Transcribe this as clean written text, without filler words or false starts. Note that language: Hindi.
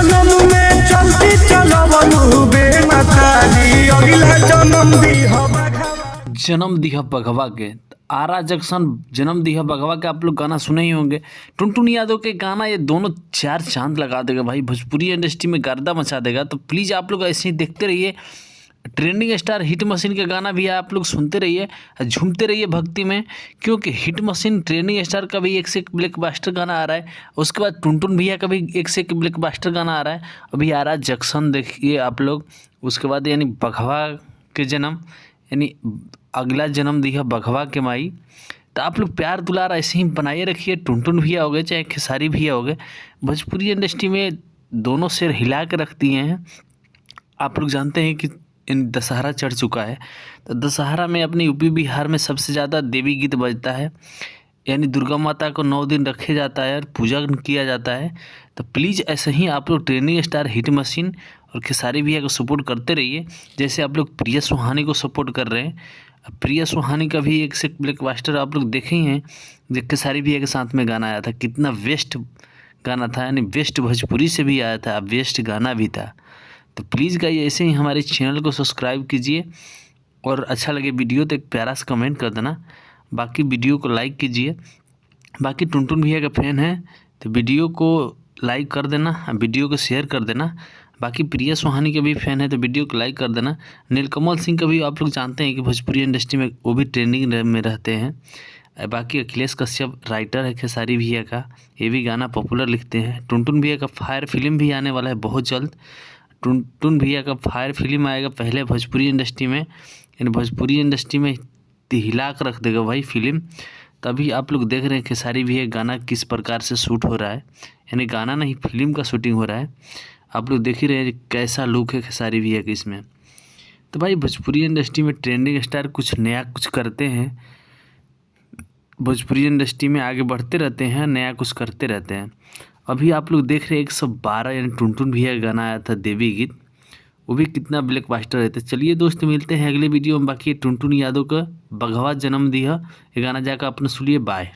जन्म में चलती चलवलू बेमतारी अगला जन्म दिह बघवा। जन्म दिया बघवा के आरा जंक्शन जन्म दिया बघवा के आप लोग गाना सुने ही होंगे। टुनटुन यादव के गाना ये दोनों चार चांद लगा देगा भाई, भोजपुरी इंडस्ट्री में गर्दा मचा देगा। तो प्लीज़ आप लोग ऐसे ही देखते रहिए। ट्रेंडिंग स्टार हिट मशीन का गाना भी आप लोग सुनते रहिए, झूमते रहिए भक्ति में, क्योंकि हिट मशीन ट्रेंडिंग स्टार का भी एक से एक ब्लॉकबस्टर गाना आ रहा है। उसके बाद टुनटुन भैया का भी एक से एक ब्लॉकबस्टर गाना आ रहा है। अभी आ रहा है जंक्शन, देखिए आप लोग। उसके बाद यानी बघवा के जन्म, यानी अगला जन्म दिया बघवा के माई। तो आप लोग प्यार दुलार ऐसे ही बनाए रखिए। टुनटुन भैया हो गए चाहे खेसारी भैया हो गए, भोजपुरी इंडस्ट्री में दोनों सिर हिला के रख दिए हैं। आप लोग जानते हैं कि इन दशहरा चढ़ चुका है, तो दशहरा में अपने यूपी बिहार में सबसे ज़्यादा देवी गीत बजता है, यानी दुर्गा माता को 9 दिन रखे जाता है और पूजा किया जाता है। तो प्लीज़ ऐसे ही आप लोग ट्रेंडिंग स्टार हिट मशीन और खेसारी भैया को सपोर्ट करते रहिए, जैसे आप लोग प्रिया सुहानी को सपोर्ट कर रहे हैं। प्रिया सुहानी का भी एक से ब्लॉकबस्टर आप लोग देखे ही हैं, जो खेसारी भैया के साथ में गाना आया था, कितना बेस्ट गाना था, यानी बेस्ट भोजपुरी से भी आया था, बेस्ट गाना भी था। तो प्लीज़ गाइस ऐसे ही हमारे चैनल को सब्सक्राइब कीजिए, और अच्छा लगे वीडियो तो एक प्यारा सा कमेंट कर देना। बाकी वीडियो को लाइक कीजिए। बाकी टुनटुन भैया का फैन है तो वीडियो को लाइक कर देना, वीडियो को शेयर कर देना। बाकी प्रिया सुहानी के भी फ़ैन है तो वीडियो को लाइक कर देना। नीलकमल सिंह का भी आप लोग जानते हैं कि भोजपुरी इंडस्ट्री में वो भी ट्रेंडिंग में रहते हैं। बाकी अखिलेश कश्यप राइटर है खेसारी भैया का, ये भी गाना पॉपुलर लिखते हैं। टुनटुन भैया का फायर फिल्म भी आने वाला है बहुत जल्द। टुनटुन भैया का फायर फिल्म आएगा पहले भोजपुरी इंडस्ट्री में, यानी भोजपुरी इंडस्ट्री में हिला कर रख देगा भाई फिल्म। तभी आप लोग देख रहे हैं खेसारी भैया गाना किस प्रकार से शूट हो रहा है, यानी गाना नहीं फिल्म का शूटिंग हो रहा है। आप लोग देख ही रहे हैं कैसा लुक है खेसारी भैया के इसमें। तो भाई भोजपुरी इंडस्ट्री में ट्रेंडिंग स्टार कुछ नया कुछ करते हैं, भोजपुरी इंडस्ट्री में आगे बढ़ते रहते हैं, नया कुछ करते रहते हैं। अभी आप लोग देख रहे हैं 112 यानी टुनटुन भैया का गाना आया था देवी गीत, वो भी कितना ब्लॉकबस्टर रहता है। चलिए दोस्त मिलते हैं अगले वीडियो में। बाकी टुनटुन यादव का बघवा जन्म दिया ये गाना जाकर अपने सुनिए। बाय।